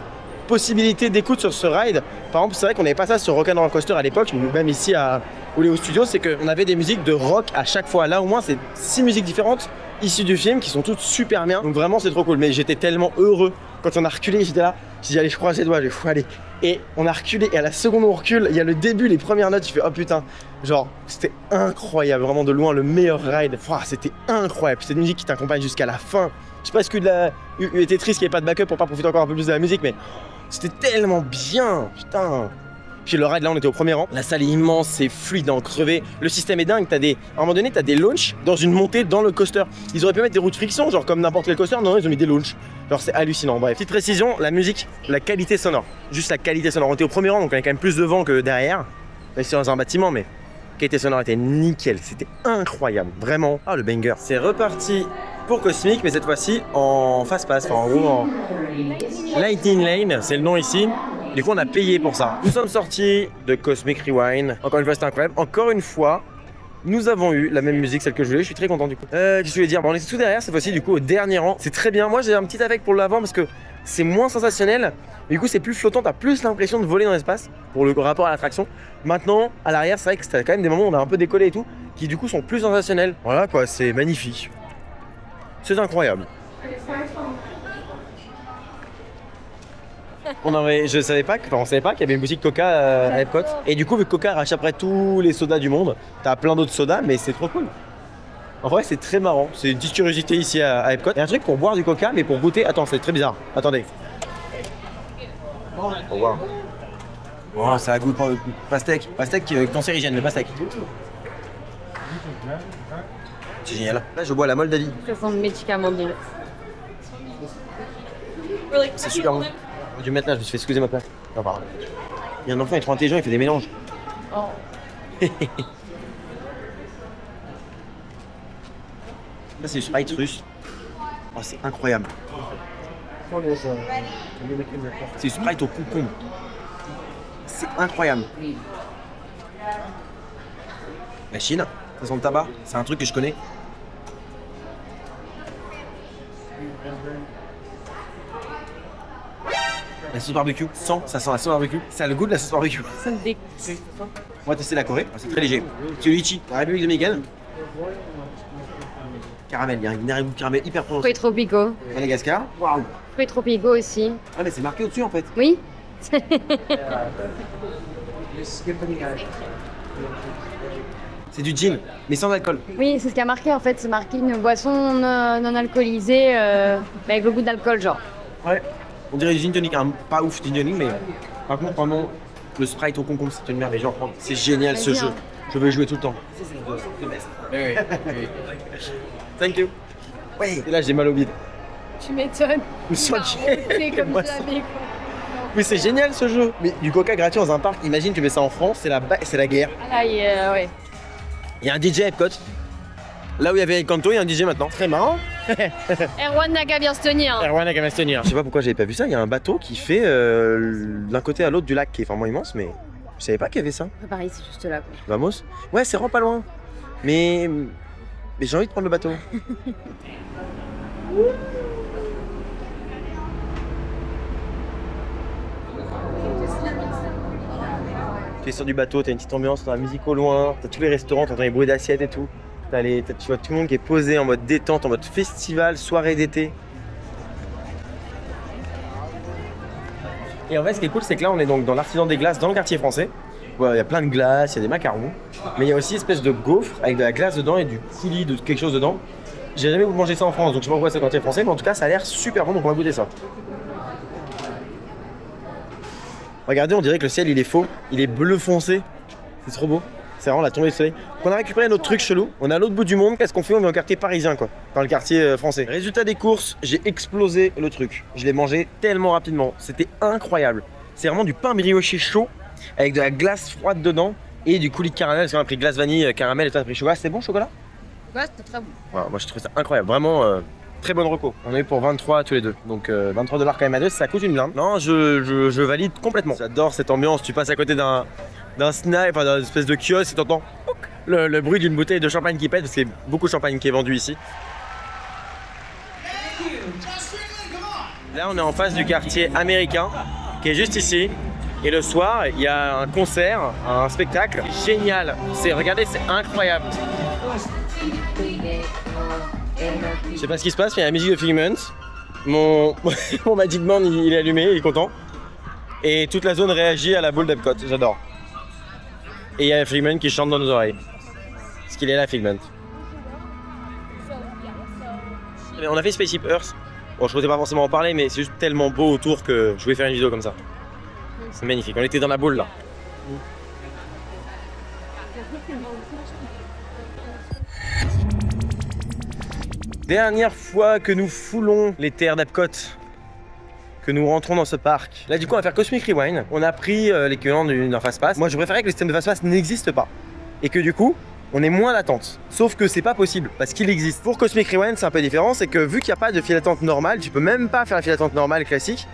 possibilité d'écoute sur ce ride. Par exemple, c'est vrai qu'on n'avait pas ça sur Rock 'n' Roller Coaster à l'époque, même ici à Hollywood Studios, c'est qu'on avait des musiques de rock à chaque fois. Là, au moins, c'est 6 musiques différentes issues du film qui sont toutes super bien. Donc vraiment, c'est trop cool. Mais j'étais tellement heureux quand on a reculé. J'étais là, j'ai dit allez, je croise les doigts, allez. Et on a reculé. Et à la seconde où on recule, il y a le début, les premières notes. Je fais oh putain, genre c'était incroyable, vraiment de loin le meilleur ride. C'était incroyable. Cette musique qui t'accompagne jusqu'à la fin. Je sais pas, est-ce que était triste qu'il n'y ait pas de backup pour pas profiter encore un peu plus de la musique, mais c'était tellement bien, putain. Puis le ride, là, on était au premier rang. La salle est immense, c'est fluide, d'en crever. Le système est dingue. À un moment donné, t'as des launches dans une montée dans le coaster. Ils auraient pu mettre des roues de friction, genre comme n'importe quel coaster. Non, ils ont mis des launches. Genre, c'est hallucinant. Bref, petite précision, la musique, la qualité sonore. Juste la qualité sonore. On était au premier rang, donc on avait quand même plus de vent que derrière. Même si c'est dans un bâtiment, mais la qualité sonore était nickel. C'était incroyable, vraiment. Ah, le banger. C'est reparti pour Cosmic, mais cette fois-ci en fast pass. Enfin, en gros, en Lightning Lane, c'est le nom ici. Du coup, on a payé pour ça. Nous sommes sortis de Cosmic Rewind. Encore une fois, c'était incroyable. Encore une fois, nous avons eu la même musique, celle que je voulais. Je suis très content du coup. Qu'est-ce que je voulais dire? Bon, on est tout derrière cette fois-ci, du coup, au dernier rang. C'est très bien. Moi, j'ai un petit avec pour l'avant parce que c'est moins sensationnel. Mais du coup, c'est plus flottant. T'as plus l'impression de voler dans l'espace pour le rapport à l'attraction. Maintenant, à l'arrière, c'est vrai que c'était quand même des moments où on a un peu décollé et tout, qui du coup sont plus sensationnels. Voilà quoi, c'est magnifique. C'est incroyable. Je savais pas que, on savait pas qu'il y avait une boutique Coca à Epcot. Et du coup, vu que Coca rachète après tous les sodas du monde, t'as plein d'autres sodas, mais c'est trop cool. En vrai, c'est très marrant. C'est une petite curiosité ici à Epcot. Il y a un truc pour boire du Coca, mais pour goûter. Attends, c'est très bizarre. Attendez. Au revoir. Oh, ça a goût de pastèque. Pastèque cancérigène, le pastèque. C'est génial. Là, je bois la Moldavie. Ça sent le médicament de C'est super bon. J'aurais dû mettre là, je me suis fait excuser ma place. Non, pardon. Il y a un enfant, il est trop intelligent, il fait des mélanges. Oh. Là, c'est du Sprite russe. Oh, c'est incroyable. C'est du Sprite au concombre. C'est incroyable. La Chine, ça sent le tabac. C'est un truc que je connais. La sauce barbecue, ça sent la sauce barbecue. Ça a le goût de la sauce barbecue. Ça me dégoûte. On va tester la Corée, c'est très léger. C'est le litchi, la République dominicaine. Caramel, il y a un goût de caramel hyper prononcé. Fruits tropicaux. Madagascar, waouh. Fruits tropicaux aussi. Ah mais c'est marqué au-dessus en fait. Oui. C'est du gin, mais sans alcool. Oui, c'est ce qui a marqué en fait. C'est marqué une boisson non alcoolisée, mais avec le goût d'alcool, genre. Ouais. On dirait du gin tonic, hein. Pas ouf gin tonic, mais par contre vraiment le Sprite au concombre, c'est une merveille. Genre, c'est génial ce jeu. Je veux jouer tout le temps. Thank you. Ouais. Et là j'ai mal au bide. Tu m'étonnes. C'est comme ça, mais c'est génial ce jeu. Mais du Coca gratuit dans un parc, imagine tu mets ça en France, c'est la guerre. Ah, ouais. Il y a un DJ à Epcot. Là où il y avait Kanto, il y a un DJ maintenant. Très marrant. Erwan n'a qu'à bien se tenir. Erwan n'a qu'à bien se tenir. Je sais pas pourquoi j'avais pas vu ça. Il y a un bateau qui fait d'un côté à l'autre du lac qui est vraiment immense, mais je savais pas qu'il y avait ça. Pareil, c'est juste là. Quoi. Vamos. Ouais, c'est vraiment pas loin. Mais j'ai envie de prendre le bateau. Tu es sur du bateau, t'as une petite ambiance, t'as la musique au loin, t'as tous les restaurants, t'entends les bruits d'assiettes et tout. Tu vois tout le monde qui est posé en mode détente, en mode festival, soirée d'été. Et en fait, ce qui est cool, c'est que là, on est donc dans l'artisan des glaces dans le quartier français. Il y a plein de glaces, il y a des macarons, mais il y a aussi une espèce de gaufre avec de la glace dedans et du coulis de quelque chose dedans. J'ai jamais mangé ça en France, donc je sais pas pourquoi c'est le quartier français, mais en tout cas, ça a l'air super bon, donc on va goûter ça. Regardez, on dirait que le ciel il est faux, il est bleu foncé. C'est trop beau. C'est vraiment la tombée du soleil. On a récupéré notre truc chelou, on est à l'autre bout du monde. Qu'est-ce qu'on fait? On est en quartier parisien quoi, dans le quartier français. Résultat des courses, j'ai explosé le truc. Je l'ai mangé tellement rapidement, c'était incroyable. C'est vraiment du pain brioché chaud avec de la glace froide dedans et du coulis de caramel. Parce qu'on a pris glace vanille, caramel et toi t'as pris chocolat. C'était bon chocolat? Ouais, c'était très bon. Voilà, moi je trouve ça incroyable, vraiment très bonne reco. On a eu pour 23 tous les deux, donc 23$ quand même à deux, ça coûte une blinde. Non, je valide complètement. J'adore cette ambiance, tu passes à côté d'un snack, enfin d'une espèce de kiosque et t'entends le bruit d'une bouteille de champagne qui pète, parce qu'il y a beaucoup de champagne qui est vendu ici. Là on est en face du quartier américain, qui est juste ici. Et le soir, il y a un concert, un spectacle génial. Regardez, c'est incroyable. Je sais pas ce qui se passe, mais il y a la musique de Figment. Mon Magic Band il est allumé, il est content. Et toute la zone réagit à la boule d'Epcot, j'adore. Et il y a Figment qui chante dans nos oreilles. Parce qu'il est là, Figment. On a fait Spaceship Earth. Bon, je ne pas forcément en parler, mais c'est juste tellement beau autour que je voulais faire une vidéo comme ça. C'est magnifique, on était dans la boule là. Dernière fois que nous foulons les terres d'Epcot, que nous rentrons dans ce parc. Là du coup on va faire Cosmic Rewind. On a pris l'équivalent d'un fast-pass. Moi je préférais que le système de fast-pass n'existe pas. Et que du coup, on ait moins d'attente. Sauf que c'est pas possible, parce qu'il existe. Pour Cosmic Rewind c'est un peu différent, c'est que vu qu'il n'y a pas de file d'attente normale, tu peux même pas faire la file d'attente normale classique.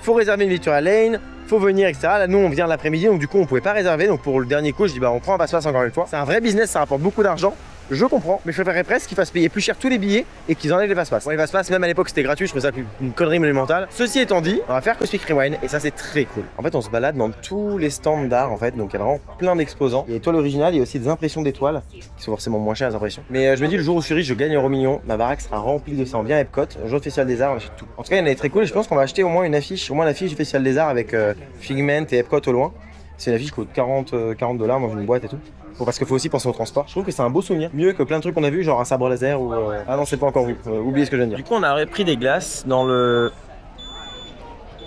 Faut réserver une virtual lane, faut venir, etc. Là nous on vient l'après-midi, donc du coup on pouvait pas réserver. Donc pour le dernier coup je dis bah on prend un passe-pass encore une fois. C'est un vrai business, ça rapporte beaucoup d'argent. Je comprends, mais je préférerais presque qu'ils fassent payer plus cher tous les billets et qu'ils enlèvent les passe-passe. Bon, les passe-passe, même à l'époque c'était gratuit, je trouvais ça une connerie monumentale. Ceci étant dit, on va faire Cosmic Rewind et ça c'est très cool. En fait, on se balade dans tous les stands d'art en fait, donc il y a vraiment plein d'exposants. Il y a l'étoile originale, il y a aussi des impressions d'étoiles qui sont forcément moins chères les impressions. Mais je me dis, le jour où je suis riche, je gagne €1 million, ma baraque sera remplie de ça. On vient à Epcot, un jour de Festival des Arts, on achète tout. En tout cas, il y en a des très cool et je pense qu'on va acheter au moins une affiche, l'affiche du Festival des Arts avec Figment et Epcot au loin. C'est une affiche qui coûte $40 dans une boîte et tout. Bon, parce qu'il faut aussi penser au transport. Je trouve que c'est un beau souvenir, mieux que plein de trucs qu'on a vu, genre un sabre laser ou. Ah non, c'est pas encore vu. Oubliez ce que je viens de dire. Du coup, on a pris des glaces dans le.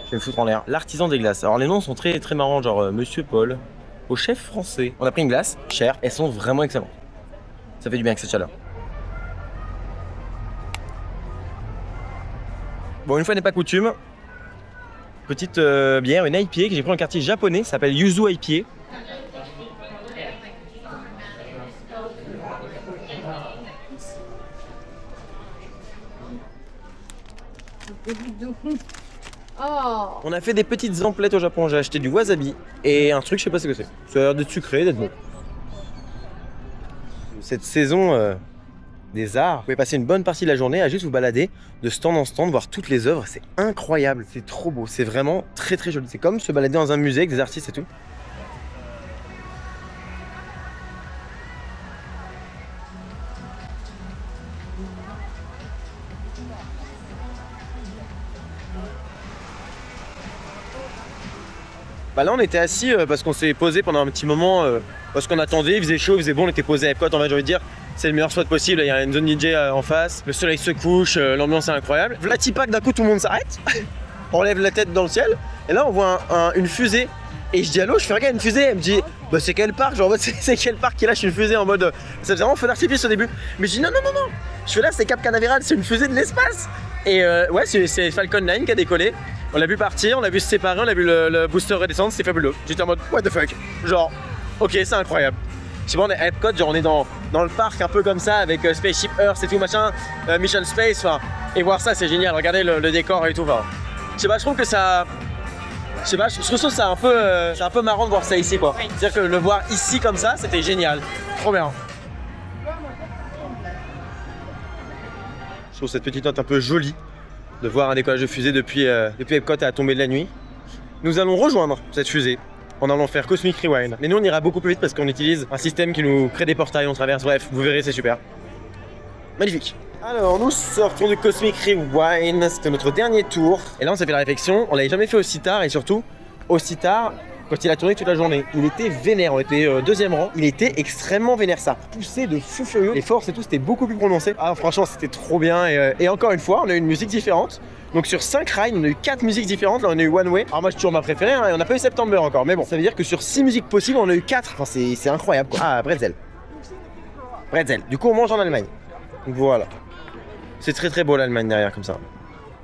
Je vais me foutre en l'air. L'artisan des glaces. Alors, les noms sont très très marrants, genre Monsieur Paul, au chef français. On a pris une glace, chère, elles sont vraiment excellentes. Ça fait du bien avec cette chaleur. Bon, une fois n'est pas coutume, petite bière, une IPA que j'ai pris en quartier japonais, ça s'appelle Yuzu IPA. Oh. On a fait des petites emplettes au Japon, j'ai acheté du wasabi et un truc, je sais pas ce que c'est. Ça a l'air d'être sucré, d'être bon. Cette saison des arts, vous pouvez passer une bonne partie de la journée à juste vous balader de stand en stand, voir toutes les œuvres, c'est incroyable, c'est trop beau, c'est vraiment très très joli. C'est comme se balader dans un musée avec des artistes et tout. Bah là on était assis parce qu'on s'est posé pendant un petit moment parce qu'on attendait, il faisait chaud, il faisait bon, on était posé à Epcot, en fait j'ai envie de dire c'est le meilleur spot possible, il y a une zone DJ en face, le soleil se couche, l'ambiance est incroyable. Vlatipak d'un coup tout le monde s'arrête, on lève la tête dans le ciel et là on voit une fusée et je dis allô, je fais regarde une fusée, elle me dit bah c'est quel parc, genre c'est quel parc qui lâche une fusée en mode ça faisait vraiment feu d'artifice au début, mais je dis non, je fais là c'est Cap Canaveral, c'est une fusée de l'espace et ouais c'est Falcon 9 qui a décollé. On l'a vu partir, on l'a vu se séparer, on a vu le booster redescendre, c'était fabuleux. J'étais en mode what the fuck, genre ok c'est incroyable. Je sais pas, on est à Epcot, genre on est dans le parc un peu comme ça avec Spaceship Earth et tout machin, Mission Space, enfin, et voir ça c'est génial, regardez le décor et tout, enfin. Je sais pas, je trouve que ça, je sais pas, je trouve ça c'est un peu marrant de voir ça ici quoi. C'est-à-dire que le voir ici comme ça, c'était génial, trop bien. Je trouve cette petite note un peu jolie de voir un décollage de fusée depuis Epcot à la tombée de la nuit. Nous allons rejoindre cette fusée en allant faire Cosmic Rewind. Mais nous on ira beaucoup plus vite parce qu'on utilise un système qui nous crée des portails, on traverse, bref, vous verrez c'est super. Magnifique. Alors nous sortons du Cosmic Rewind, c'était notre dernier tour. Et là on s'est fait la réflexion, on l'avait jamais fait aussi tard et surtout aussi tard quand il a tourné toute la journée. Il était vénère, on était deuxième rang, il était extrêmement vénère, ça poussait de fou furieux. Les forces et tout c'était beaucoup plus prononcé. Ah franchement c'était trop bien et encore une fois on a eu une musique différente. Donc sur 5 rides, on a eu 4 musiques différentes, là on a eu One Way. Alors moi j'ai toujours ma préférée, hein, et on n'a pas eu September encore, mais bon, ça veut dire que sur 6 musiques possibles, on a eu 4. Enfin c'est incroyable quoi. Ah, Bretzel. Bretzel. Du coup on mange en Allemagne. Donc voilà. C'est très très beau l'Allemagne derrière comme ça.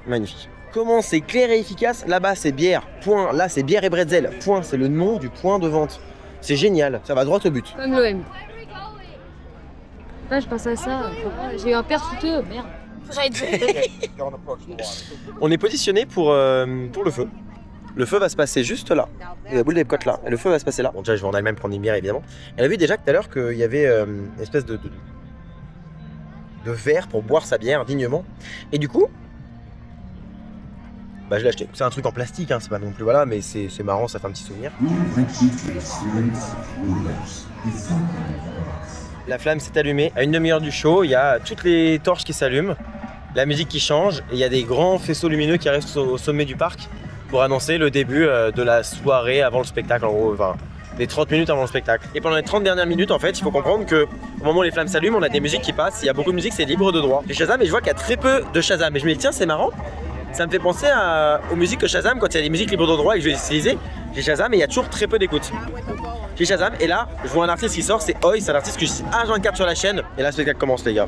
Magnifique. Comment c'est clair et efficace? Là-bas c'est bière, point. Là c'est bière et bretzel, point. C'est le nom du point de vente. C'est génial, ça va droit au but. Comme l'OM. Là je pense à ça, j'ai eu un père fouteux, merde. On est positionné pour le feu. Le feu va se passer juste là. Il y a la boule d'Epcot là. Et le feu va se passer là. Bon déjà je vais en Allemagne prendre une bière évidemment. Elle a vu déjà tout à l'heure qu'il y avait une espèce de verre pour boire sa bière dignement. Et du coup, bah je l'ai acheté. C'est un truc en plastique, hein, c'est pas non plus voilà, mais c'est marrant, ça fait un petit souvenir. La flamme s'est allumée. À une demi-heure du show, il y a toutes les torches qui s'allument, la musique qui change, et il y a des grands faisceaux lumineux qui arrivent au sommet du parc pour annoncer le début de la soirée avant le spectacle, en gros, enfin, les 30 minutes avant le spectacle. Et pendant les 30 dernières minutes, en fait, il faut comprendre que au moment où les flammes s'allument, on a des musiques qui passent, il y a beaucoup de musique, c'est libre de droit. J'ai Shazam et je vois qu'il y a très peu de Shazam. Et je me dis, tiens, c'est marrant, ça me fait penser aux musiques que Shazam, quand il y a des musiques libres de droit et que je vais utiliser, j'ai Shazam et il y a toujours très peu d'écoute. J'ai Shazam et là, je vois un artiste qui sort, c'est Oi, c'est un artiste que je suis H24 sur la chaîne. Et là, le spectacle commence, les gars.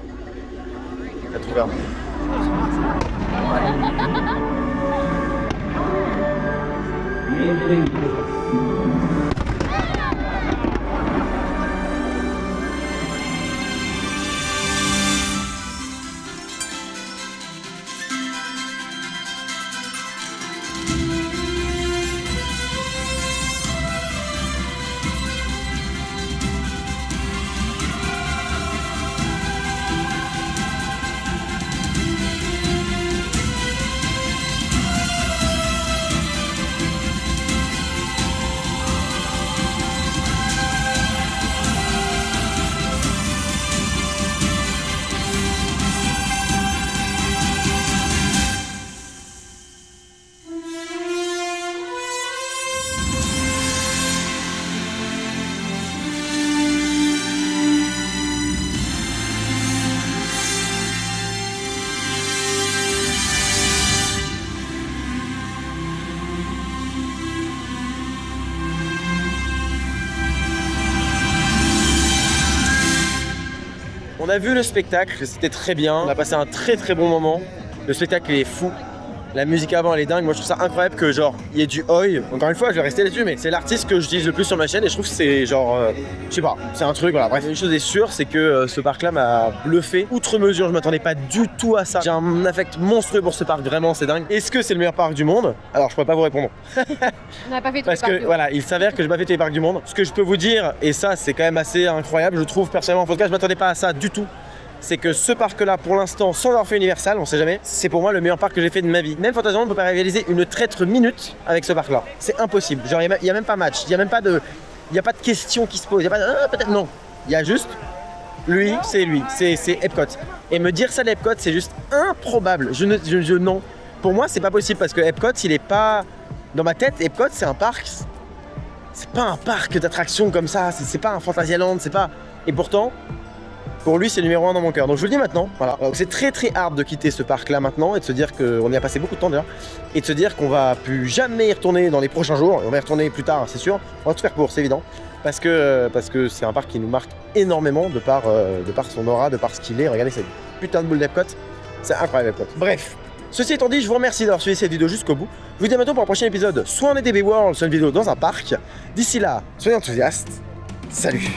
C'est trop bien. On a vu le spectacle, c'était très bien. On a passé un très très bon moment. Le spectacle est fou. La musique avant elle est dingue, moi je trouve ça incroyable que genre il y ait du Oi. Encore une fois je vais rester là-dessus mais c'est l'artiste que j'utilise le plus sur ma chaîne et je trouve que c'est genre, je sais pas, c'est un truc, voilà. Bref, une chose est sûre, c'est que ce parc là m'a bluffé outre mesure, je m'attendais pas du tout à ça. J'ai un affect monstrueux pour ce parc, vraiment c'est dingue. Est-ce que c'est le meilleur parc du monde? Alors je pourrais pas vous répondre. On n'a pas fait tous Parce les parcs que voilà, il s'avère que j'ai pas fait tous les parcs du monde. Ce que je peux vous dire, et ça c'est quand même assez incroyable, je trouve personnellement, en tout cas je m'attendais pas à ça du tout. C'est que ce parc-là, pour l'instant, sans avoir fait Universal, on sait jamais, c'est pour moi le meilleur parc que j'ai fait de ma vie. Même Fantasyland ne peut pas réaliser une traître minute avec ce parc-là. C'est impossible. Genre, il n'y a même pas match, il n'y a même pas de, question qui se pose, il n'y a pas de, peut-être non. Il y a juste, lui, c'est Epcot. Et me dire ça d'Epcot, c'est juste improbable. Non. Pour moi, c'est pas possible parce que Epcot, il est pas, dans ma tête, Epcot, c'est un parc, c'est pas un parc d'attractions comme ça, c'est pas un Fantasyland, c'est pas, et pourtant, pour lui, c'est numéro 1 dans mon cœur. Donc je vous le dis maintenant, voilà. C'est très très hard de quitter ce parc-là maintenant et de se dire qu'on y a passé beaucoup de temps d'ailleurs et de se dire qu'on va plus jamais y retourner dans les prochains jours. On va y retourner plus tard, c'est sûr. On va tout faire pour, c'est évident. Parce que c'est un parc qui nous marque énormément de par son aura, de par ce qu'il est. Regardez cette putain de boule d'Epcot. C'est incroyable Epcot. Bref, ceci étant dit, je vous remercie d'avoir suivi cette vidéo jusqu'au bout. Je vous dis à bientôt pour un prochain épisode, soit en EDB World, soit une vidéo dans un parc. D'ici là, soyez enthousiastes. Salut!